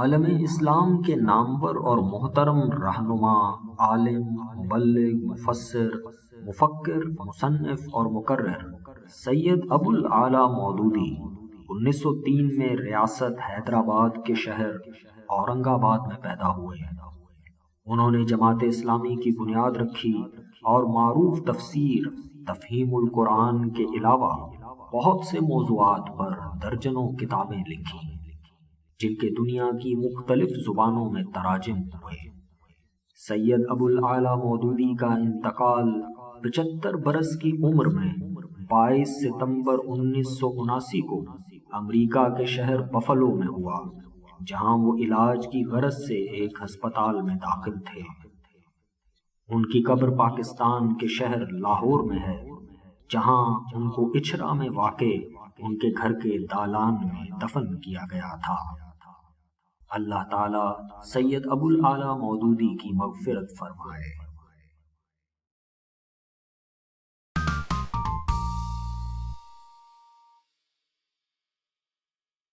عالم اسلام کے نامور اور محترم رہنما، عالم، مبلغ، مفسر، مفکر، مصنف اور مقرر سید ابو الاعلیٰ مودودی 1903 میں ریاست حیدرآباد کے شہر اورنگ آباد میں پیدا ہوئے۔ انہوں نے جماعت اسلامی کی بنیاد رکھی اور معروف تفسیر تفہیم القرآن کے علاوہ بہت سے موضوعات پر درجنوں کتابیں لکھی، جن کے دنیا کی مختلف زبانوں میں تراجم ہوئے۔ سید ابو الاعلیٰ مودودی کا انتقال 75 برس کی عمر میں 22 ستمبر 1979 کو امریکہ کے شہر بفلو میں ہوا، جہاں وہ علاج کی غرض سے ایک ہسپتال میں داخل تھے۔ ان کی قبر پاکستان کے شہر لاہور میں ہے، جہاں ان کو اچھرا میں واقع ان کے گھر کے دالان میں دفن کیا گیا تھا۔ اللہ تعالیٰ سید ابو الاعلیٰ مودودی کی مغفرت فرمائے۔